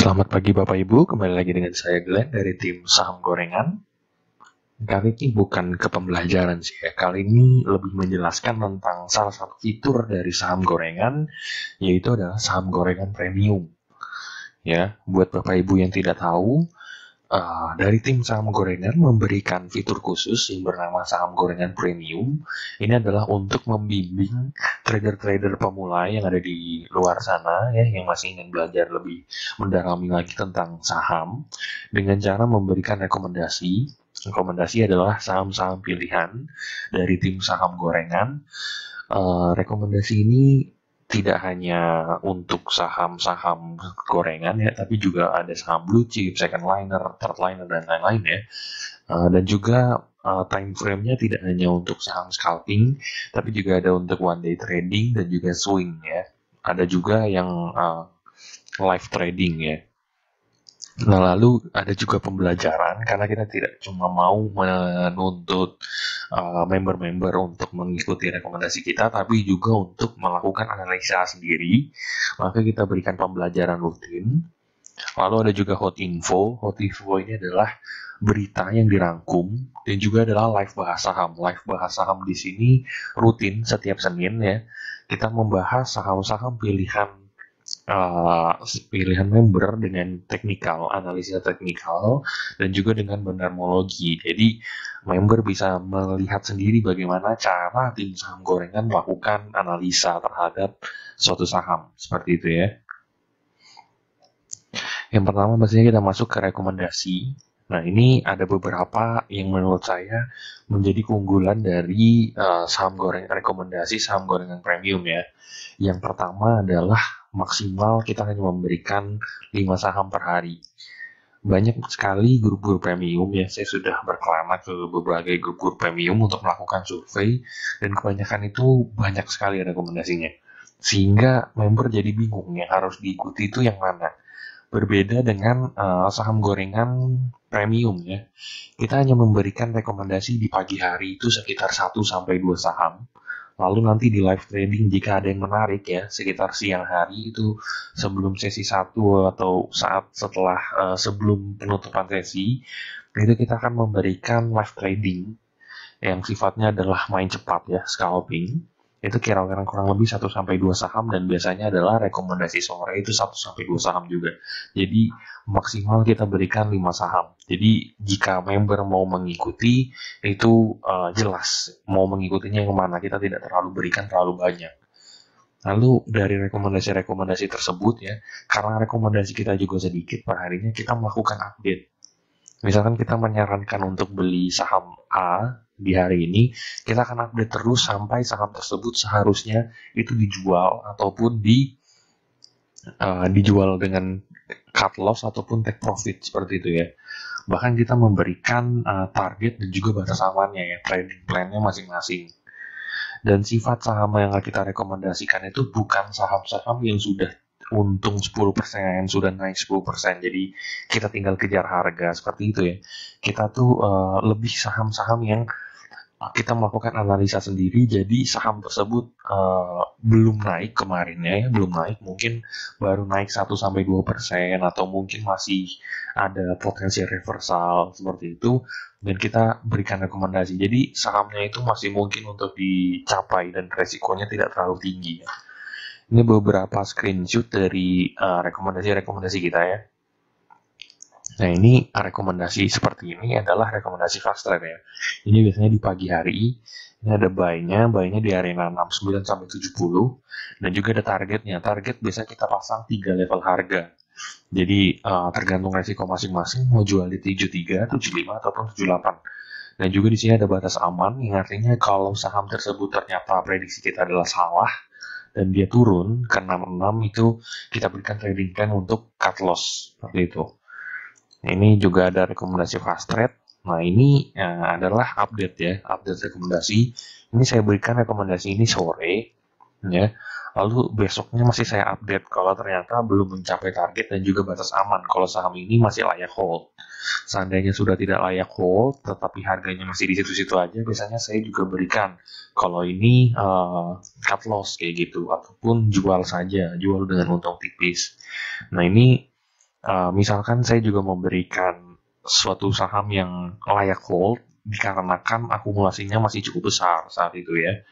Selamat pagi Bapak Ibu, kembali lagi dengan saya Glenn dari tim Saham Gorengan. Kali ini bukan ke pembelajaran sih ya, kali ini lebih menjelaskan tentang salah satu fitur dari saham gorengan, yaitu adalah saham gorengan premium. Ya, buat Bapak Ibu yang tidak tahu, dari tim saham gorengan memberikan fitur khusus yang bernama saham gorengan premium. Ini adalah untuk membimbing trader-trader pemula yang ada di luar sana ya, yang masih ingin belajar lebih mendalami lagi tentang saham dengan cara memberikan rekomendasi. Rekomendasi adalah saham-saham pilihan dari tim saham gorengan. Rekomendasi ini tidak hanya untuk saham-saham gorengan ya, tapi juga ada saham blue chip, second liner, third liner, dan lain-lain ya. Dan juga time frame-nya tidak hanya untuk saham scalping, tapi juga ada untuk one day trading dan juga swing ya. Ada juga yang live trading ya. Nah, lalu ada juga pembelajaran karena kita tidak cuma mau menuntut member-member untuk mengikuti rekomendasi kita, tapi juga untuk melakukan analisa sendiri. Maka kita berikan pembelajaran rutin. Lalu ada juga hot info. Hot info ini adalah berita yang dirangkum dan juga adalah live bahas saham. Live bahas saham di sini rutin setiap Senin ya. Kita membahas saham-saham pilihan member dengan teknikal, analisa teknikal, dan juga dengan benarmologi. Jadi, member bisa melihat sendiri bagaimana cara tim saham gorengan melakukan analisa terhadap suatu saham. Seperti itu ya. Yang pertama, pastinya kita masuk ke rekomendasi. Nah, ini ada beberapa yang menurut saya menjadi keunggulan dari saham goreng rekomendasi saham gorengan premium ya. Yang pertama adalah maksimal kita hanya memberikan 5 saham per hari. Banyak sekali grup-grup premium ya, saya sudah berkelana ke berbagai grup-grup premium untuk melakukan survei, dan kebanyakan itu banyak sekali rekomendasinya. Sehingga member jadi bingung yang harus diikuti itu yang mana. Berbeda dengan saham gorengan premium ya. Kita hanya memberikan rekomendasi di pagi hari itu sekitar 1-2 saham. Lalu nanti di live trading jika ada yang menarik ya, sekitar siang hari itu sebelum sesi 1 atau saat setelah sebelum penutupan sesi, itu kita akan memberikan live trading yang sifatnya adalah main cepat ya, scalping. Itu kira-kira kurang lebih 1-2 saham, dan biasanya adalah rekomendasi sore itu 1-2 saham juga. Jadi maksimal kita berikan 5 saham. Jadi jika member mau mengikuti itu jelas mau mengikutinya yang mana, kita tidak terlalu berikan terlalu banyak. Lalu dari rekomendasi-rekomendasi tersebut ya, karena rekomendasi kita juga sedikit per harinya, kita melakukan update. Misalkan kita menyarankan untuk beli saham A di hari ini, kita akan update terus sampai saham tersebut seharusnya itu dijual ataupun dijual dengan cut loss ataupun take profit seperti itu ya. Bahkan kita memberikan target dan juga batas amannya ya, trading plan-nya masing-masing. Dan sifat saham yang kita rekomendasikan itu bukan saham-saham yang sudah untung 10%, sudah naik 10%, jadi kita tinggal kejar harga seperti itu ya. Kita tuh lebih saham-saham yang kita melakukan analisa sendiri, jadi saham tersebut belum naik kemarin ya, belum naik, mungkin baru naik 1-2% atau mungkin masih ada potensi reversal seperti itu, dan kita berikan rekomendasi. Jadi sahamnya itu masih mungkin untuk dicapai dan resikonya tidak terlalu tinggi ya. Ini beberapa screenshot dari rekomendasi-rekomendasi kita ya. Nah, ini rekomendasi seperti ini adalah rekomendasi fast trade ya. Ini biasanya di pagi hari. Ini ada buy-nya di area 69-70, dan juga ada targetnya. Target biasanya kita pasang 3 level harga. Jadi tergantung resiko masing-masing mau jual di 73, 75 ataupun 78. Dan juga di sini ada batas aman, yang artinya kalau saham tersebut ternyata prediksi kita adalah salah dan dia turun ke 66, itu kita berikan trading plan untuk cut loss seperti itu. Ini juga ada rekomendasi fast trade. Nah, ini adalah update ya, update rekomendasi. Ini saya berikan rekomendasi ini sore ya. Lalu besoknya masih saya update kalau ternyata belum mencapai target dan juga batas aman kalau saham ini masih layak hold. Seandainya sudah tidak layak hold tetapi harganya masih di situ-situ aja, biasanya saya juga berikan kalau ini cut loss kayak gitu, ataupun jual saja, jual dengan untung tipis. Nah, ini Misalkan saya juga memberikan suatu saham yang layak hold dikarenakan akumulasinya masih cukup besar saat itu ya.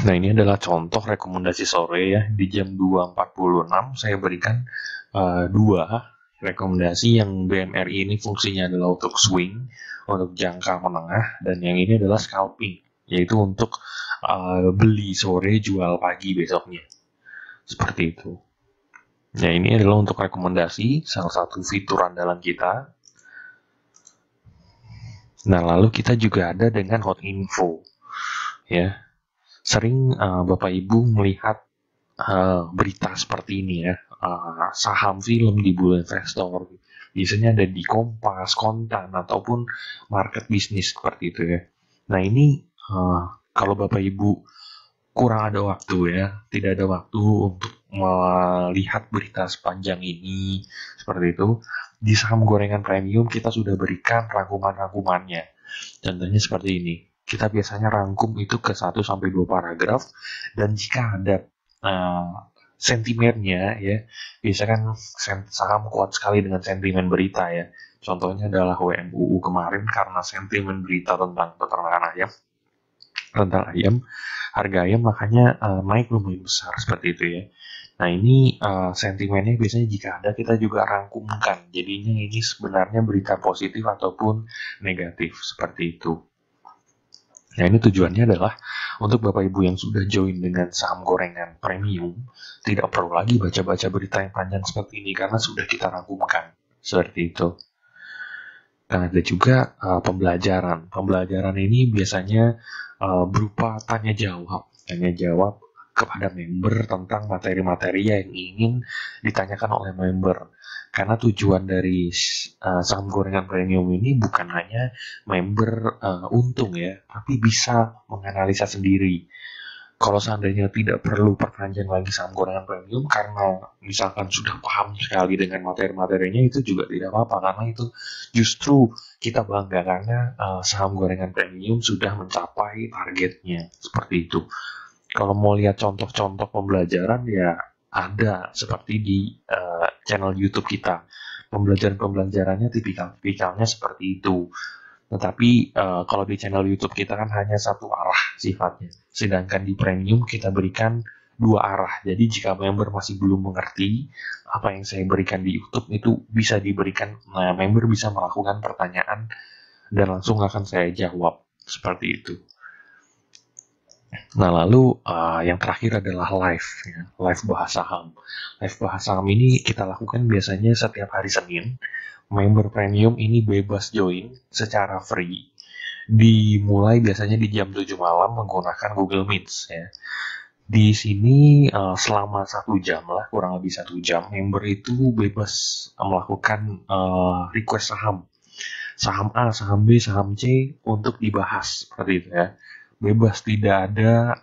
Nah, ini adalah contoh rekomendasi sore ya. Di jam 2.46 saya berikan dua rekomendasi. Yang BMRI ini fungsinya adalah untuk swing, untuk jangka menengah, dan yang ini adalah scalping, yaitu untuk beli sore, jual pagi besoknya. Seperti itu. Nah, ini adalah untuk rekomendasi, salah satu fitur andalan kita. Nah, lalu kita juga ada dengan hot info. Ya, sering Bapak Ibu melihat berita seperti ini ya, saham film di Bulan Investor. Biasanya ada di Kompas, Kontan, ataupun market bisnis seperti itu ya. Nah, ini kalau Bapak Ibu kurang ada waktu ya, tidak ada waktu untuk melihat berita sepanjang ini, seperti itu. Di saham gorengan premium kita sudah berikan rangkuman-rangkumannya. Contohnya seperti ini. Kita biasanya rangkum itu ke 1-2 paragraf, dan jika ada sentimennya ya, biasanya kan saham kuat sekali dengan sentimen berita ya. Contohnya adalah WMUU kemarin karena sentimen berita tentang peternakan ayam, harga ayam makanya naik lumayan besar seperti itu ya. Nah, ini sentimennya biasanya jika ada kita juga rangkumkan. Jadinya ini sebenarnya berita positif ataupun negatif seperti itu. Nah, ini tujuannya adalah untuk Bapak Ibu yang sudah join dengan saham gorengan premium, tidak perlu lagi baca-baca berita yang panjang seperti ini karena sudah kita rangkumkan. Seperti itu. Dan ada juga pembelajaran. Pembelajaran ini biasanya berupa tanya jawab kepada member tentang materi-materi yang ingin ditanyakan oleh member. Karena tujuan dari saham gorengan premium ini bukan hanya member untung ya, tapi bisa menganalisa sendiri. Kalau seandainya tidak perlu perpanjang lagi saham gorengan premium karena misalkan sudah paham sekali dengan materi-materinya, itu juga tidak apa-apa, karena itu justru kita bangga karena saham gorengan premium sudah mencapai targetnya seperti itu. Kalau mau lihat contoh-contoh pembelajaran ya ada seperti di channel YouTube kita. Pembelajarannya tipikalnya seperti itu. Tetapi kalau di channel YouTube kita kan hanya satu arah sifatnya. Sedangkan di premium kita berikan dua arah. Jadi jika member masih belum mengerti apa yang saya berikan di YouTube, itu bisa diberikan, member bisa melakukan pertanyaan dan langsung akan saya jawab. Seperti itu. Nah, lalu yang terakhir adalah live. Ya. Live bahas saham. Live bahas saham ini kita lakukan biasanya setiap hari Senin. Member premium ini bebas join secara free. Dimulai biasanya di jam 7 malam menggunakan Google Meet ya. Di sini selama 1 jam lah, kurang lebih 1 jam, member itu bebas melakukan request saham. Saham A, saham B, saham C untuk dibahas seperti itu ya. Bebas, tidak ada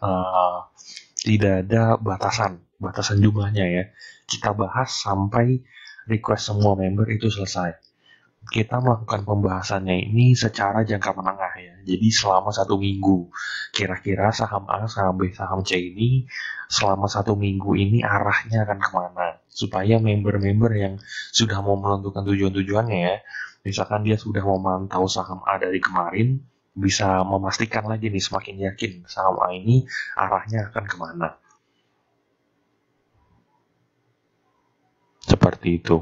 batasan jumlahnya ya. Kita bahas sampai request semua member itu selesai. Kita melakukan pembahasannya ini secara jangka menengah ya. Jadi selama 1 minggu, kira-kira saham A, saham B, saham C ini selama 1 minggu ini arahnya akan kemana, supaya member-member yang sudah mau menentukan tujuan-tujuannya ya, misalkan dia sudah memantau saham A dari kemarin, bisa memastikan lagi nih, semakin yakin saham A ini arahnya akan kemana. Seperti itu.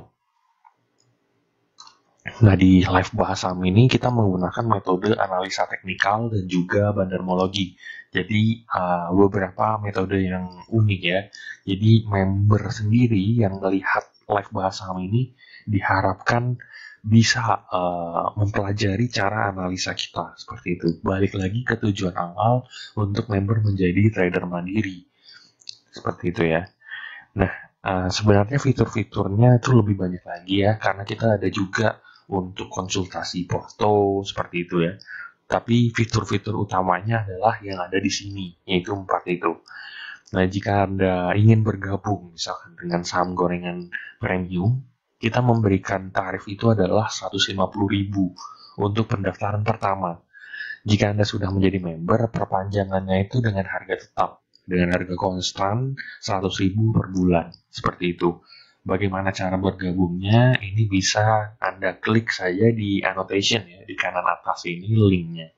Nah, di live bahas saham ini kita menggunakan metode analisa teknikal dan juga bandarmologi. Jadi beberapa metode yang unik ya. Jadi member sendiri yang melihat live bahas saham ini diharapkan bisa mempelajari cara analisa kita seperti itu. Balik lagi ke tujuan awal untuk member menjadi trader mandiri seperti itu ya. Nah, sebenarnya fitur-fiturnya itu lebih banyak lagi ya, karena kita ada juga untuk konsultasi foto seperti itu ya. Tapi fitur-fitur utamanya adalah yang ada di sini, yaitu 4 itu. Nah, jika Anda ingin bergabung misalkan dengan saham gorengan premium, kita memberikan tarif itu adalah 150.000 untuk pendaftaran pertama. Jika Anda sudah menjadi member, perpanjangannya itu dengan harga tetap, dengan harga konstan 100.000 per bulan, seperti itu. Bagaimana cara bergabungnya? Ini bisa Anda klik saja di annotation ya, di kanan atas ini linknya.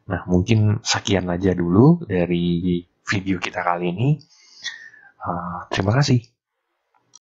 Nah, mungkin sekian aja dulu dari video kita kali ini. Terima kasih.